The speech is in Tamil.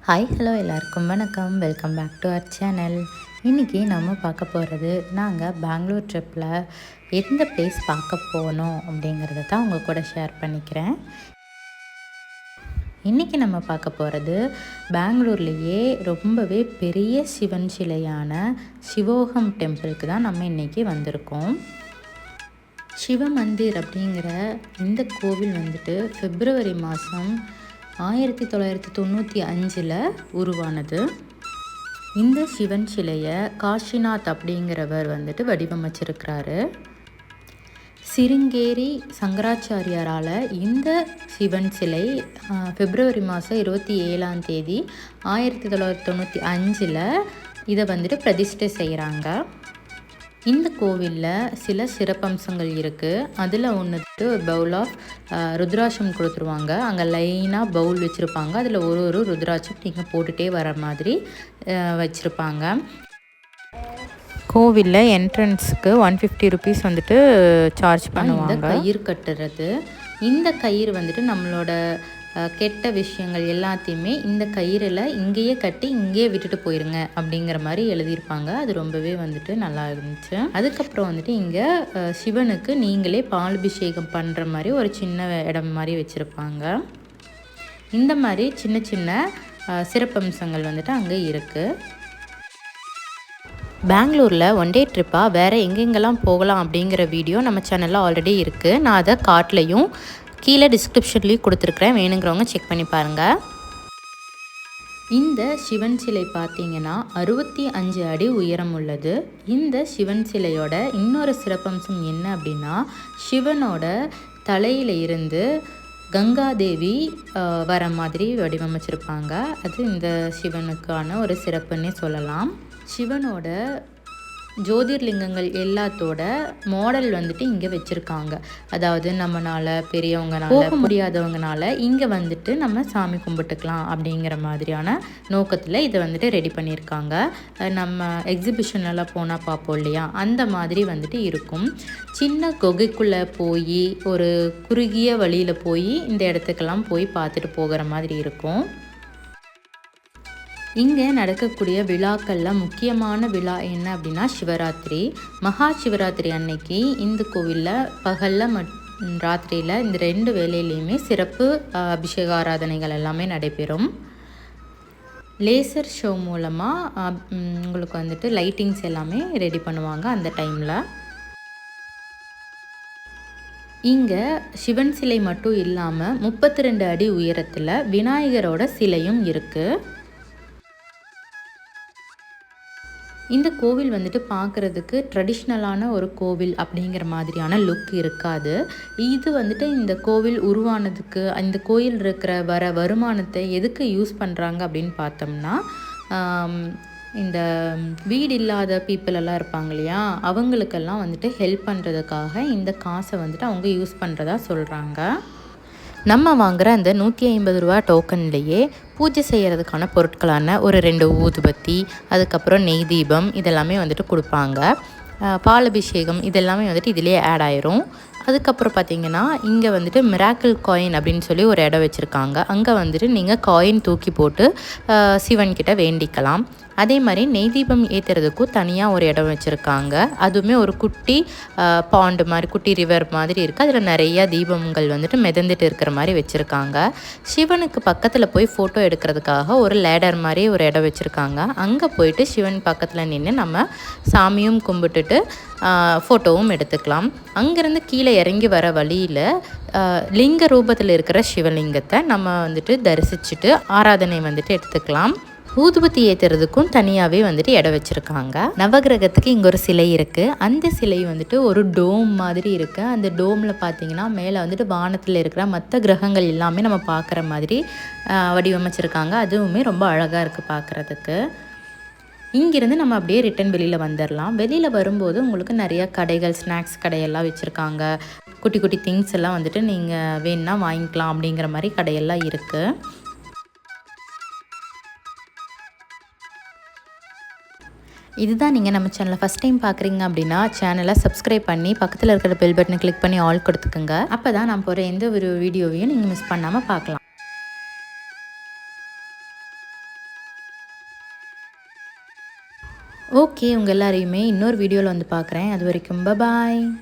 ஹாய் ஹலோ எல்லாருக்கும் வணக்கம். Welcome back to our channel. இன்றைக்கி நம்ம பார்க்க போகிறது நாங்கள் பெங்களூர் ட்ரிப்பில் எந்த பிளேஸ் பார்க்க போனோம் அப்படிங்கிறத தான் உங்கள் கூட ஷேர் பண்ணிக்கிறேன். இன்றைக்கி நம்ம பார்க்க போகிறது பெங்களூர்லேயே ரொம்பவே பெரிய சிவன் சிலையான சிவோகம் டெம்பிளுக்கு தான் நம்ம இன்றைக்கி வந்திருக்கோம். சிவ மந்திர் அப்படிங்கிற இந்த கோவில் வந்துட்டு பிப்ரவரி மாதம் 1995 உருவானது. இந்த சிவன் சிலையை காஷிநாத் அப்படிங்கிறவர் வந்துட்டு வடிவமைச்சிருக்கிறாரு. சிருங்கேரி சங்கராச்சாரியாரால் இந்த சிவன் சிலை பிப்ரவரி மாதம் 27 1995 இதை வந்துட்டு பிரதிஷ்டை செய்கிறாங்க. இந்த கோவிலில் சில சிறப்பம்சங்கள் இருக்குது. அதில் ஒன்றுட்டு ஒரு பவுல் ஆஃப் ருத்ராட்சம் கொடுத்துருவாங்க. அங்கே லைனாக பவுல் வச்சுருப்பாங்க. அதில் ஒரு ருத்ராட்சம் நீங்கள் போட்டுகிட்டே வர மாதிரி வச்சுருப்பாங்க. கோவிலில் என்ட்ரன்ஸுக்கு 150 ருபீஸ் வந்துட்டு சார்ஜ் பண்ணுவாங்க. இந்த கயிறு கட்டுறது, இந்த கயிறு வந்துட்டு நம்மளோட கெட்ட விஷயங்கள் எல்லாத்தையுமே இந்த கயிறில் இங்கேயே கட்டி இங்கேயே விட்டுட்டு போயிருங்க அப்படிங்கிற மாதிரி எழுதியிருப்பாங்க. அது ரொம்பவே வந்துட்டு நல்லா இருந்துச்சு. அதுக்கப்புறம் வந்துட்டு இங்கே சிவனுக்கு நீங்களே பாலபிஷேகம் பண்ணுற மாதிரி ஒரு சின்ன இடம் மாதிரி வச்சுருப்பாங்க. இந்த மாதிரி சின்ன சின்ன சிறப்பம்சங்கள் வந்துட்டு அங்கே இருக்குது. பெங்களூரில் ஒன் டே ட்ரிப்பாக வேறு எங்கெங்கெல்லாம் போகலாம் அப்படிங்கிற வீடியோ நம்ம சேனலில் ஆல்ரெடி இருக்குது. நான் அதை கார்ட்லேயும் கீழே டிஸ்கிரிப்ஷன்லேயும் கொடுத்துருக்குறேன். வேணுங்கிறவங்க செக் பண்ணி பாருங்கள். இந்த சிவன் சிலை பார்த்தீங்கன்னா 65 அடி உயரம் உள்ளது. இந்த சிவன் சிலையோட இன்னொரு சிறப்பம்சம் என்ன அப்படின்னா, சிவனோட தலையில் இருந்து கங்காதேவி வர மாதிரி வடிவமைச்சிருப்பாங்க. அது இந்த சிவனுக்கான ஒரு சிறப்புன்னே சொல்லலாம். சிவனோட ஜோதிர்லிங்கங்கள் எல்லாத்தோட மாடல் வந்துட்டு இங்கே வச்சுருக்காங்க. அதாவது நம்மளால் பெரியவங்கனால போக முடியாதவங்கனால இங்கே வந்துட்டு நம்ம சாமி கும்பிட்டுக்கலாம் அப்படிங்கிற மாதிரியான நோக்கத்தில் இதை வந்துட்டு ரெடி பண்ணியிருக்காங்க. நம்ம எக்ஸிபிஷன்லாம் போனால் பார்ப்போம் இல்லையா, அந்த மாதிரி வந்துட்டு இருக்கும். சின்ன குகைக்குள்ளே போய் ஒரு குறுகிய வழியில் போய் இந்த இடத்துக்கெல்லாம் போய் பார்த்துட்டு போகிற மாதிரி இருக்கும். இங்கே நடக்கக்கூடிய விழாக்களில் முக்கியமான விழா என்ன அப்படின்னா சிவராத்திரி. மகா சிவராத்திரி அன்னைக்கு இந்த கோவிலில் பகலில் ராத்திரியில் இந்த 2 வேளையிலையுமே சிறப்பு அபிஷேக ஆராதனைகள் எல்லாமே நடைபெறும். லேசர் ஷோ மூலமாக உங்களுக்கு வந்துட்டு லைட்டிங்ஸ் எல்லாமே ரெடி பண்ணுவாங்க அந்த டைமில். இங்கே சிவன் சிலை மட்டும் இல்லாமல் 32 அடி உயரத்தில் விநாயகரோட சிலையும் இருக்குது. இந்த கோவில் வந்துட்டு பார்க்குறதுக்கு ட்ரெடிஷ்னலான ஒரு கோவில் அப்படிங்கிற மாதிரியான லுக் இருக்காது. இது வந்துட்டு இந்த கோவில் உருவானதுக்கு இந்த கோயில் இருக்கிற வருமானத்தை எதுக்கு யூஸ் பண்ணுறாங்க அப்படின்னு பார்த்தோம்னா, இந்த வீடு இல்லாத பீப்புள் எல்லாம் இருப்பாங்க இல்லையா, அவங்களுக்கெல்லாம் வந்துட்டு ஹெல்ப் பண்ணுறதுக்காக இந்த காசை வந்துட்டு அவங்க யூஸ் பண்ணுறதா சொல்கிறாங்க. நம்ம வாங்குகிற அந்த 150 ரூபா டோக்கன்லேயே பூஜை செய்கிறதுக்கான பொருட்களான ஒரு 2 ஊதுபத்தி, அதுக்கப்புறம் நெய் தீபம் இதெல்லாமே வந்துட்டு கொடுப்பாங்க. பாலபிஷேகம் இதெல்லாமே வந்துட்டு இதிலே ஆட் ஆயிரும். அதுக்கப்புறம் பார்த்திங்கன்னா இங்கே வந்துட்டு மிராக்கிள் காயின் அப்படின்னு சொல்லி ஒரு இடம் வச்சுருக்காங்க. அங்கே வந்துட்டு நீங்கள் காயின் தூக்கி போட்டு சிவன்கிட்ட வேண்டிக்கலாம். அதே மாதிரி நெய் தீபம் ஏற்றுறதுக்கும் தனியாக ஒரு இடம் வச்சுருக்காங்க. அதுவுமே ஒரு குட்டி பாண்டு மாதிரி, குட்டி ரிவர் மாதிரி இருக்குது. அதில் நிறையா தீபங்கள் வந்துட்டு மிதந்துட்டு இருக்கிற மாதிரி வச்சுருக்காங்க. சிவனுக்கு பக்கத்தில் போய் ஃபோட்டோ எடுக்கிறதுக்காக ஒரு லேடர் மாதிரி ஒரு இடம் வச்சுருக்காங்க. அங்கே போயிட்டு சிவன் பக்கத்தில் நின்று நம்ம சாமியும் கும்பிட்டுட்டு ஃபோட்டோவும் எடுத்துக்கலாம். அங்கேருந்து கீழே இறங்கி வர வழியில் லிங்க ரூபத்தில் இருக்கிற சிவலிங்கத்தை நம்ம வந்துட்டு தரிசிச்சுட்டு ஆராதனை வந்துட்டு எடுத்துக்கலாம். ஊதுபத்தி ஏற்றுறதுக்கும் தனியாகவே வந்துட்டு இடம் வச்சுருக்காங்க. நவகிரகத்துக்கு இங்கே ஒரு சிலை இருக்குது. அந்த சிலை வந்துட்டு ஒரு டோம் மாதிரி இருக்குது. அந்த டோமில் பார்த்திங்கன்னா மேலே வந்துட்டு வானத்தில் இருக்கிற மற்ற கிரகங்கள் எல்லாமே நம்ம பார்க்குற மாதிரி வடிவமைச்சிருக்காங்க. அதுவுமே ரொம்ப அழகாக இருக்குது பார்க்குறதுக்கு. இங்கேருந்து நம்ம அப்படியே ரிட்டன் வெளியில் வந்துடலாம். வெளியில் வரும்போது உங்களுக்கு நிறையா கடைகள், ஸ்நாக்ஸ் கடையெல்லாம் வச்சுருக்காங்க. குட்டி குட்டி திங்ஸ் எல்லாம் வந்துட்டு நீங்கள் வேணுன்னா வாங்கிக்கலாம் அப்படிங்கிற மாதிரி கடையெல்லாம் இருக்குது. இதுதான் நீங்கள் நம்ம சேனலை ஃபஸ்ட் டைம் பார்க்குறீங்க அப்படின்னா சேனலை சப்ஸ்கிரைப் பண்ணி பக்கத்தில் இருக்கிற பெல் பட்டனை கிளிக் பண்ணி ஆல் கொடுத்துக்குங்க. அப்போ தான் நான் போகிற எந்த ஒரு வீடியோவையும் நீங்கள் மிஸ் பண்ணாமல் பார்க்கலாம். ஓகே, உங்கள் எல்லாரையுமே இன்னொரு வீடியோவில் வந்து பார்க்குறேன். அது வரைக்கும் பாய்.